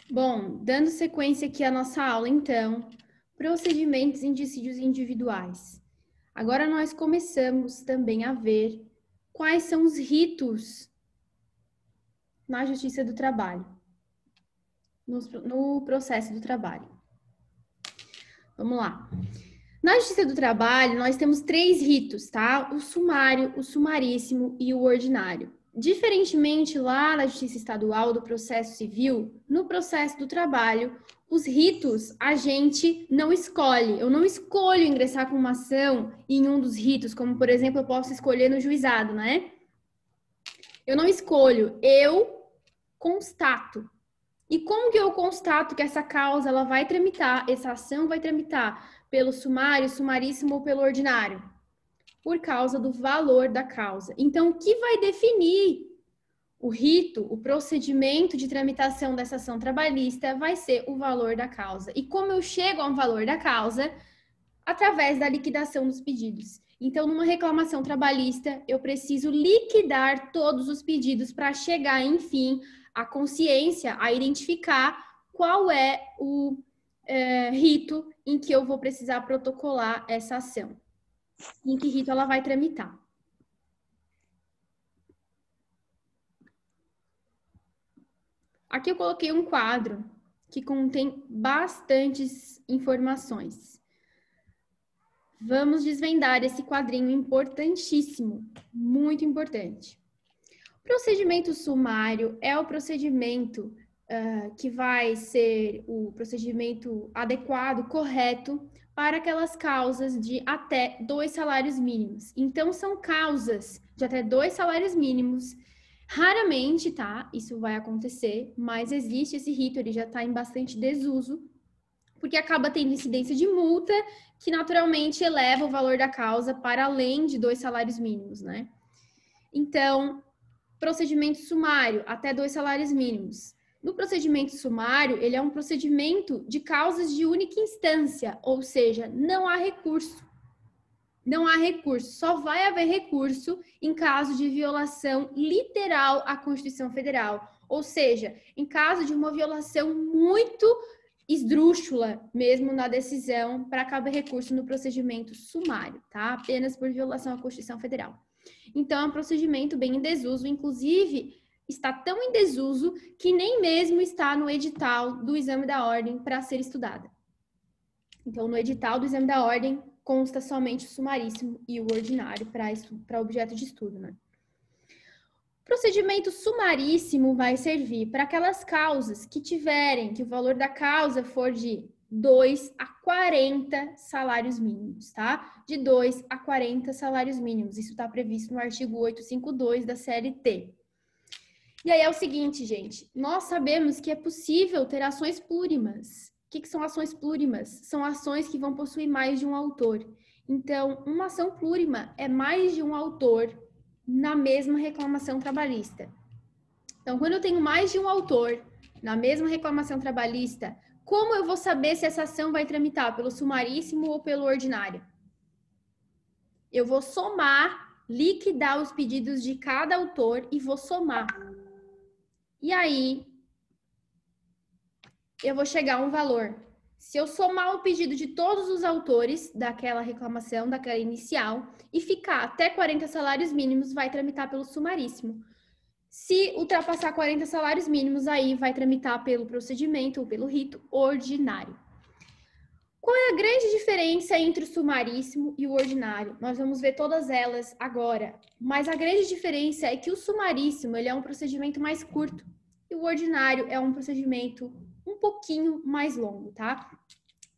Bom, dando sequência aqui à nossa aula, então, procedimentos em dissídios individuais. Agora nós começamos também a ver quais são os ritos na Justiça do Trabalho, no processo do trabalho. Vamos lá. Na Justiça do Trabalho, nós temos 3 ritos, tá? O sumário, o sumaríssimo e o ordinário. Diferentemente lá na Justiça Estadual do processo civil, no processo do trabalho, os ritos a gente não escolhe. Eu não escolho ingressar com uma ação em um dos ritos, como, por exemplo, eu posso escolher no juizado, né? Eu não escolho, eu constato. E como que eu constato que essa causa ela vai tramitar, essa ação vai tramitar pelo sumário, sumaríssimo ou pelo ordinário? Por causa do valor da causa. Então, o que vai definir o rito, o procedimento de tramitação dessa ação trabalhista vai ser o valor da causa. E como eu chego ao valor da causa? Através da liquidação dos pedidos. Então, numa reclamação trabalhista, eu preciso liquidar todos os pedidos para chegar, enfim, à consciência, a identificar qual é o rito em que eu vou precisar protocolar essa ação. Em que rito ela vai tramitar. Aqui eu coloquei um quadro que contém bastantes informações. Vamos desvendar esse quadrinho importantíssimo, muito importante. O procedimento sumário é o procedimento que vai ser o procedimento adequado, correto, para aquelas causas de até 2 salários mínimos. Então, são causas de até 2 salários mínimos. Raramente, tá? Isso vai acontecer, mas existe esse rito, ele já está em bastante desuso, porque acaba tendo incidência de multa, que naturalmente eleva o valor da causa para além de 2 salários mínimos, né? Então, procedimento sumário, até 2 salários mínimos. No procedimento sumário, ele é um procedimento de causas de única instância, ou seja, não há recurso. Não há recurso, só vai haver recurso em caso de violação literal à Constituição Federal. Ou seja, em caso de uma violação muito esdrúxula mesmo na decisão, para caber recurso no procedimento sumário, tá? Apenas por violação à Constituição Federal. Então, é um procedimento bem em desuso, inclusive está tão em desuso que nem mesmo está no edital do exame da ordem para ser estudada. Então, no edital do exame da ordem consta somente o sumaríssimo e o ordinário para objeto de estudo, né? O procedimento sumaríssimo vai servir para aquelas causas que tiverem, que o valor da causa for de 2 a 40 salários mínimos, tá? De 2 a 40 salários mínimos. Isso está previsto no artigo 852 da CLT. E aí é o seguinte, gente, nós sabemos que é possível ter ações plurimas. O que são ações plurimas? São ações que vão possuir mais de um autor. Então, uma ação plurima é mais de um autor na mesma reclamação trabalhista. Então, quando eu tenho mais de um autor na mesma reclamação trabalhista, como eu vou saber se essa ação vai tramitar pelo sumaríssimo ou pelo ordinário? Eu vou somar, liquidar os pedidos de cada autor e vou somar. E aí, eu vou chegar a um valor. Se eu somar o pedido de todos os autores daquela reclamação, daquela inicial, e ficar até 40 salários mínimos, vai tramitar pelo sumaríssimo. Se ultrapassar 40 salários mínimos, aí vai tramitar pelo procedimento ou pelo rito ordinário. Qual é a grande diferença entre o sumaríssimo e o ordinário? Nós vamos ver todas elas agora, mas a grande diferença é que o sumaríssimo ele é um procedimento mais curto e o ordinário é um procedimento um pouquinho mais longo, tá?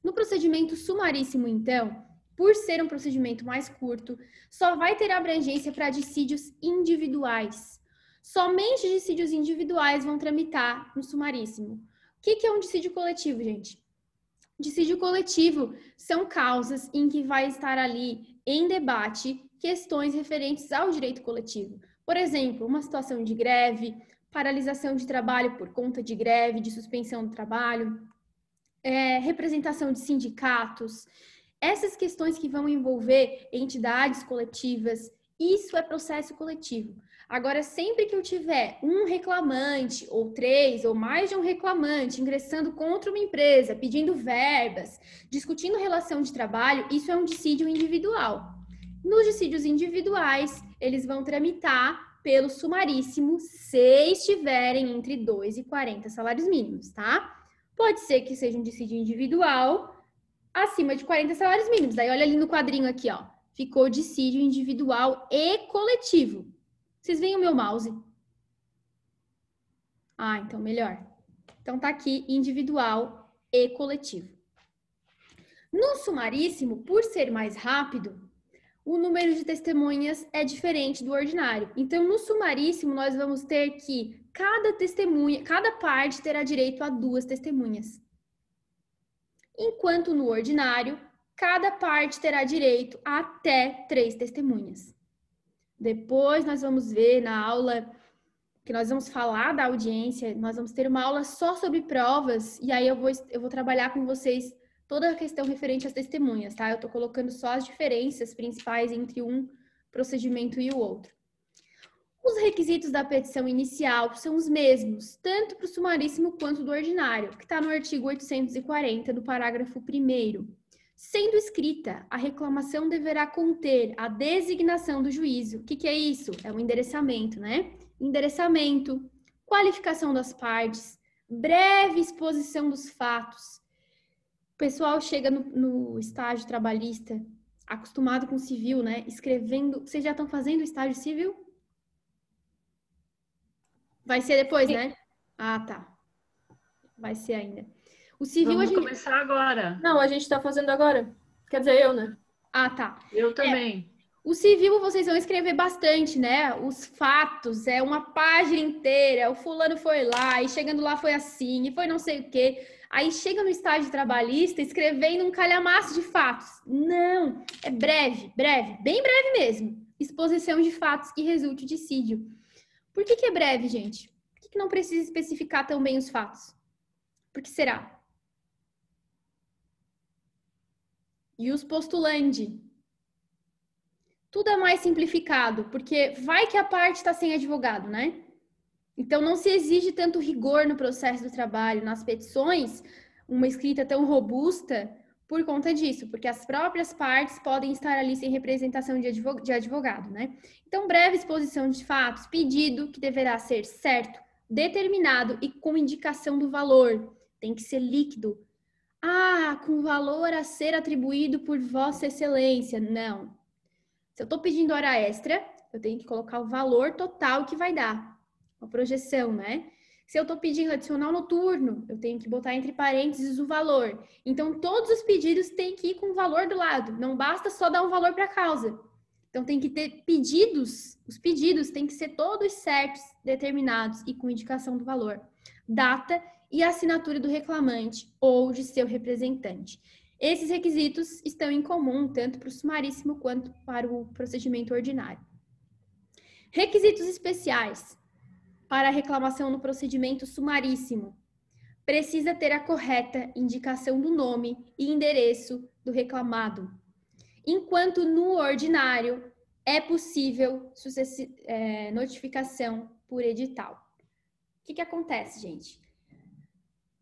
No procedimento sumaríssimo, então, por ser um procedimento mais curto, só vai ter abrangência para dissídios individuais. Somente dissídios individuais vão tramitar no sumaríssimo. O que é um dissídio coletivo, gente? Dissídio coletivo são causas em que vai estar ali em debate questões referentes ao direito coletivo. Por exemplo, uma situação de greve, paralisação de trabalho por conta de greve, de suspensão do trabalho, representação de sindicatos, essas questões que vão envolver entidades coletivas, isso é processo coletivo. Agora, sempre que eu tiver um reclamante, ou 3, ou mais de um reclamante ingressando contra uma empresa, pedindo verbas, discutindo relação de trabalho, isso é um dissídio individual. Nos dissídios individuais, eles vão tramitar pelo sumaríssimo se estiverem entre 2 e 40 salários mínimos, tá? Pode ser que seja um dissídio individual acima de 40 salários mínimos. Daí olha ali no quadrinho aqui, ó. Ficou dissídio individual e coletivo. Vocês veem o meu mouse? Ah, então melhor. Então tá aqui individual e coletivo. No sumaríssimo, por ser mais rápido, o número de testemunhas é diferente do ordinário. Então, no sumaríssimo, nós vamos ter que cada parte terá direito a 2 testemunhas. Enquanto no ordinário, cada parte terá direito a até 3 testemunhas. Depois nós vamos ver na aula que nós vamos falar da audiência, nós vamos ter uma aula só sobre provas, e aí eu vou trabalhar com vocês toda a questão referente às testemunhas, tá? Eu tô colocando só as diferenças principais entre um procedimento e o outro. Os requisitos da petição inicial são os mesmos, tanto para o sumaríssimo quanto do ordinário, que está no artigo 840, do parágrafo 1º. Sendo escrita, a reclamação deverá conter a designação do juízo. O que é isso? É um endereçamento, né? Endereçamento, qualificação das partes, breve exposição dos fatos. O pessoal chega no estágio trabalhista, acostumado com civil, né? Escrevendo. Vocês já estão fazendo o estágio civil? Vai ser depois, né? Ah, tá. Vai ser ainda. O civil Vamos começar agora. Não, a gente está fazendo agora. Quer dizer, eu, né? Ah, tá. Eu também. O civil vocês vão escrever bastante, né? Os fatos, é uma página inteira. O fulano foi lá, e chegando lá foi assim, e foi não sei o quê. Aí chega no estágio trabalhista escrevendo um calhamaço de fatos. Não, é breve, bem breve mesmo. Exposição de fatos que resulte de dissídio. Por que é breve, gente? Por que não precisa especificar tão bem os fatos? Por que será? E os postulandi? Tudo é mais simplificado, porque vai que a parte está sem advogado, né? Então, não se exige tanto rigor no processo do trabalho, nas petições, uma escrita tão robusta por conta disso, porque as próprias partes podem estar ali sem representação de advogado, né? Então, breve exposição de fatos, pedido que deverá ser certo, determinado e com indicação do valor. Tem que ser líquido. Ah, com valor a ser atribuído por Vossa Excelência. Não. Se eu estou pedindo hora extra, eu tenho que colocar o valor total que vai dar. A projeção, né? Se eu estou pedindo adicional noturno, eu tenho que botar entre parênteses o valor. Então, todos os pedidos têm que ir com o valor do lado. Não basta só dar um valor para a causa. Então, tem que ter pedidos. Os pedidos têm que ser todos certos, determinados e com indicação do valor. Data e assinatura do reclamante ou de seu representante. Esses requisitos estão em comum tanto para o sumaríssimo quanto para o procedimento ordinário. Requisitos especiais para a reclamação no procedimento sumaríssimo. Precisa ter a correta indicação do nome e endereço do reclamado. Enquanto no ordinário é possível notificação por edital. O que acontece, gente?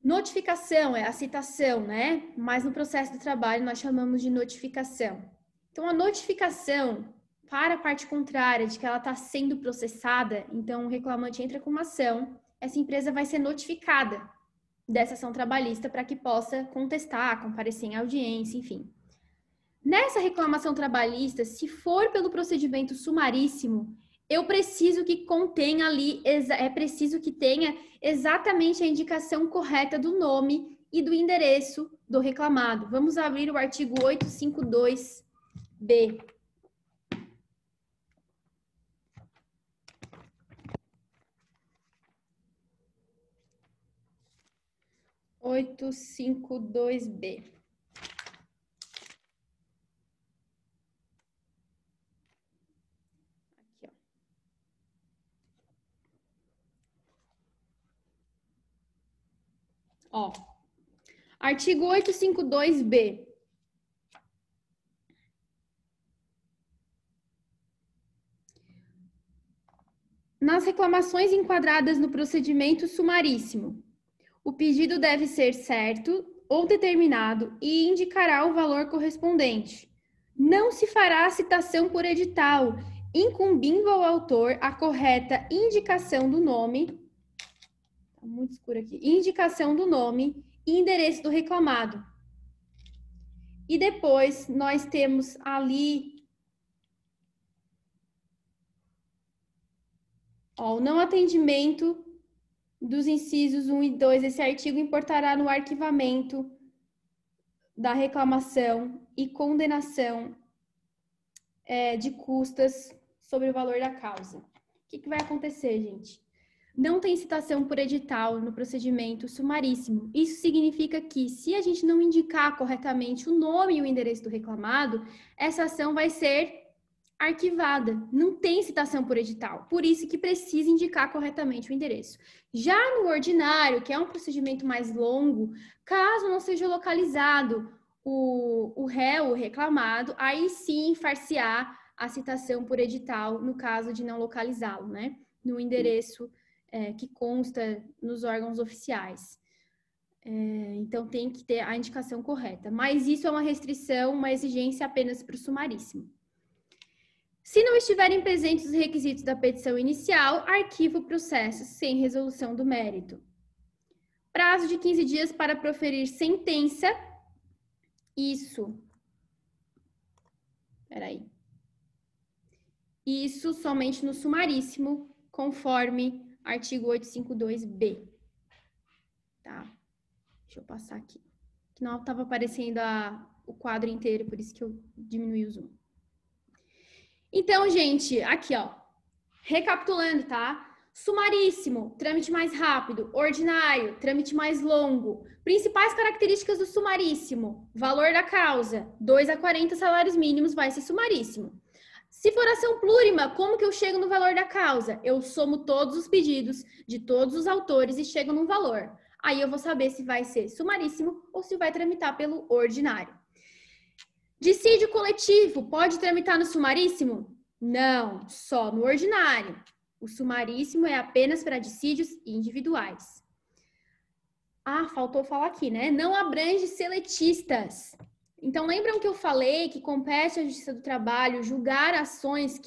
Notificação é a citação, né? Mas no processo do trabalho nós chamamos de notificação. Então, a notificação para a parte contrária de que ela está sendo processada, então o reclamante entra com uma ação, essa empresa vai ser notificada dessa ação trabalhista para que possa contestar, comparecer em audiência, enfim. Nessa reclamação trabalhista, se for pelo procedimento sumaríssimo, eu preciso que contenha ali, é preciso que tenha exatamente a indicação correta do nome e do endereço do reclamado. Vamos abrir o artigo 852-B. B. Ó, artigo 852-B. reclamações enquadradas no procedimento sumaríssimo, o pedido deve ser certo ou determinado e indicará o valor correspondente. Não se fará citação por edital, incumbindo ao autor a correta indicação do nome, tá muito escuro aqui, indicação do nome e endereço do reclamado. E depois nós temos ali, ó, o não atendimento dos incisos 1 e 2 desse artigo importará no arquivamento da reclamação e condenação de custas sobre o valor da causa. O que vai acontecer, gente? Não tem citação por edital no procedimento sumaríssimo. Isso significa que, se a gente não indicar corretamente o nome e o endereço do reclamado, essa ação vai ser arquivada. Não tem citação por edital. Por isso que precisa indicar corretamente o endereço. Já no ordinário, que é um procedimento mais longo, caso não seja localizado o réu, o reclamado, aí sim far-se-á a citação por edital, no caso de não localizá-lo, né? No endereço que consta nos órgãos oficiais. Então, tem que ter a indicação correta. Mas isso é uma restrição, uma exigência apenas para o sumaríssimo. Se não estiverem presentes os requisitos da petição inicial, arquiva o processo sem resolução do mérito. Prazo de 15 dias para proferir sentença. Isso somente no sumaríssimo, conforme artigo 852-B. Tá? Deixa eu passar aqui. Que não estava aparecendo o quadro inteiro, por isso que eu diminuí o zoom. Então, gente, aqui, ó. Recapitulando, tá? Sumaríssimo, trâmite mais rápido. Ordinário, trâmite mais longo. Principais características do sumaríssimo. Valor da causa, 2 a 40 salários mínimos vai ser sumaríssimo. Se for ação plurima, como que eu chego no valor da causa? Eu somo todos os pedidos de todos os autores e chego num valor. Aí eu vou saber se vai ser sumaríssimo ou se vai tramitar pelo ordinário. Dissídio coletivo, pode tramitar no sumaríssimo? Não, só no ordinário. O sumaríssimo é apenas para dissídios individuais. Ah, faltou falar aqui, né? Não abrange seletistas. Então, lembram que eu falei que compete à Justiça do Trabalho julgar ações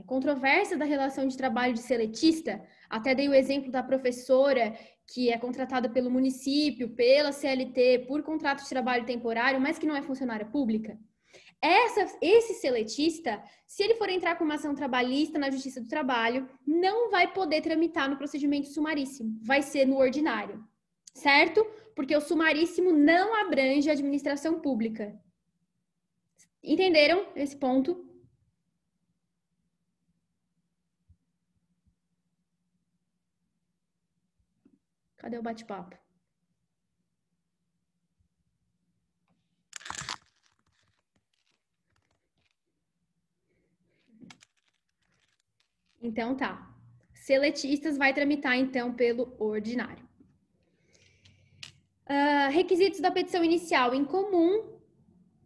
controvérsias da relação de trabalho de seletista? Até dei o exemplo da professora que é contratada pelo município, pela CLT, por contrato de trabalho temporário, mas que não é funcionária pública. Esse seletista, se ele for entrar com uma ação trabalhista na Justiça do Trabalho, não vai poder tramitar no procedimento sumaríssimo, vai ser no ordinário, certo? Porque o sumaríssimo não abrange a administração pública. Entenderam esse ponto? Cadê o bate-papo? Então tá. Seletistas vai tramitar então pelo ordinário. Requisitos da petição inicial em comum.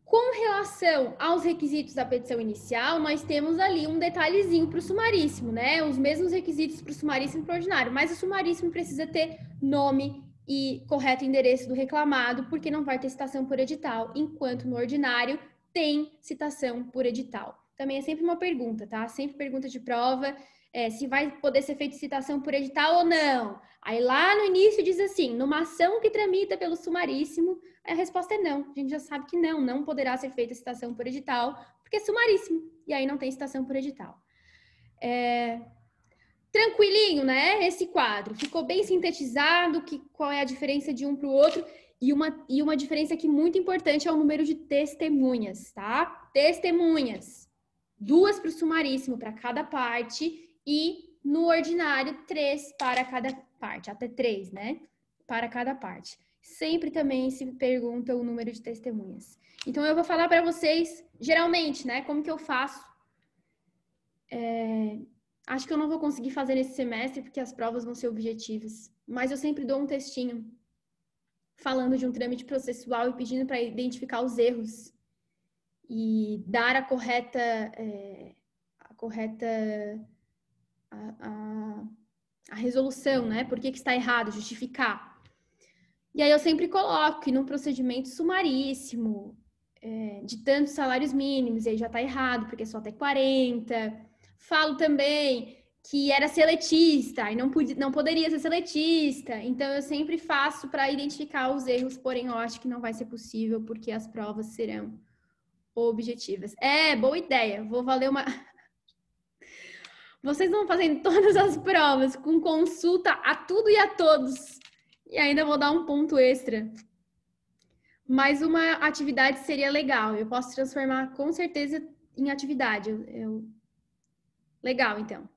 Com relação aos requisitos da petição inicial, nós temos ali um detalhezinho para o sumaríssimo, né? Os mesmos requisitos para o sumaríssimo e para o ordinário, mas o sumaríssimo precisa ter nome e correto endereço do reclamado, porque não vai ter citação por edital, enquanto no ordinário tem citação por edital. Também é sempre uma pergunta, tá? Sempre pergunta de prova, se vai poder ser feita citação por edital ou não. Aí lá no início diz assim, numa ação que tramita pelo sumaríssimo, a resposta é não. A gente já sabe que não poderá ser feita citação por edital, porque é sumaríssimo, e aí não tem citação por edital. Tranquilinho, né? Esse quadro. Ficou bem sintetizado, qual é a diferença de um para o outro, e uma diferença aqui muito importante é o número de testemunhas, tá? Testemunhas. 2 para o sumaríssimo, para cada parte, e no ordinário, 3 para cada parte, até 3, né? Para cada parte. Sempre também se pergunta o número de testemunhas. Então, eu vou falar para vocês, geralmente, né? Como que eu faço? Acho que eu não vou conseguir fazer nesse semestre, porque as provas vão ser objetivas. Mas eu sempre dou um textinho falando de um trâmite processual e pedindo para identificar os erros e dar a correta a resolução, né? Por que está errado, justificar. E aí eu sempre coloco que num procedimento sumaríssimo, de tantos salários mínimos, e aí já está errado, porque é só até 40. Falo também que era seletista e não poderia ser seletista. Então, eu sempre faço para identificar os erros, porém, eu acho que não vai ser possível, porque as provas serão objetivas. Boa ideia. Vou valer uma... Vocês vão fazendo todas as provas com consulta a tudo e a todos. E ainda vou dar um ponto extra. Mas uma atividade seria legal. Eu posso transformar, com certeza, em atividade. Legal, então.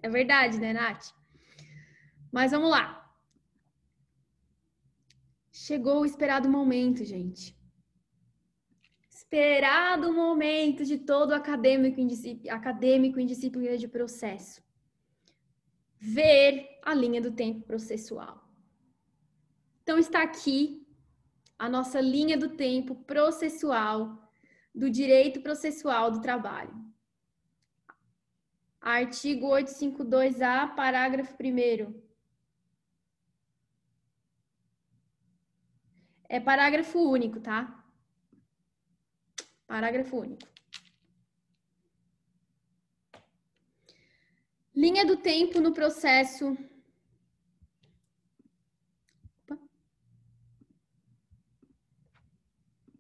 É verdade, né, Nath? Mas vamos lá. Chegou o esperado momento, gente. Esperado momento de todo acadêmico em disciplina de processo. Ver a linha do tempo processual. Então, está aqui a nossa linha do tempo processual do direito processual do trabalho. Artigo 852-A, parágrafo 1º. É parágrafo único, tá? Parágrafo único. Linha do tempo no processo. Opa.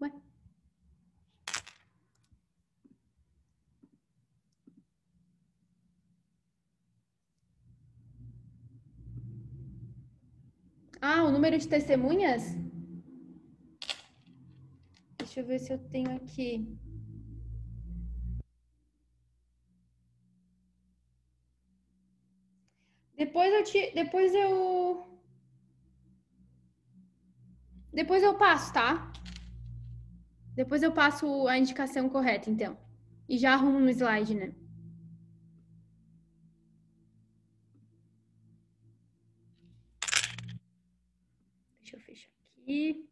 Ué. O número de testemunhas? Deixa eu ver se eu tenho aqui. Depois eu passo, tá? Depois eu passo a indicação correta, então. E já arrumo no slide, né? Deixa eu fechar aqui.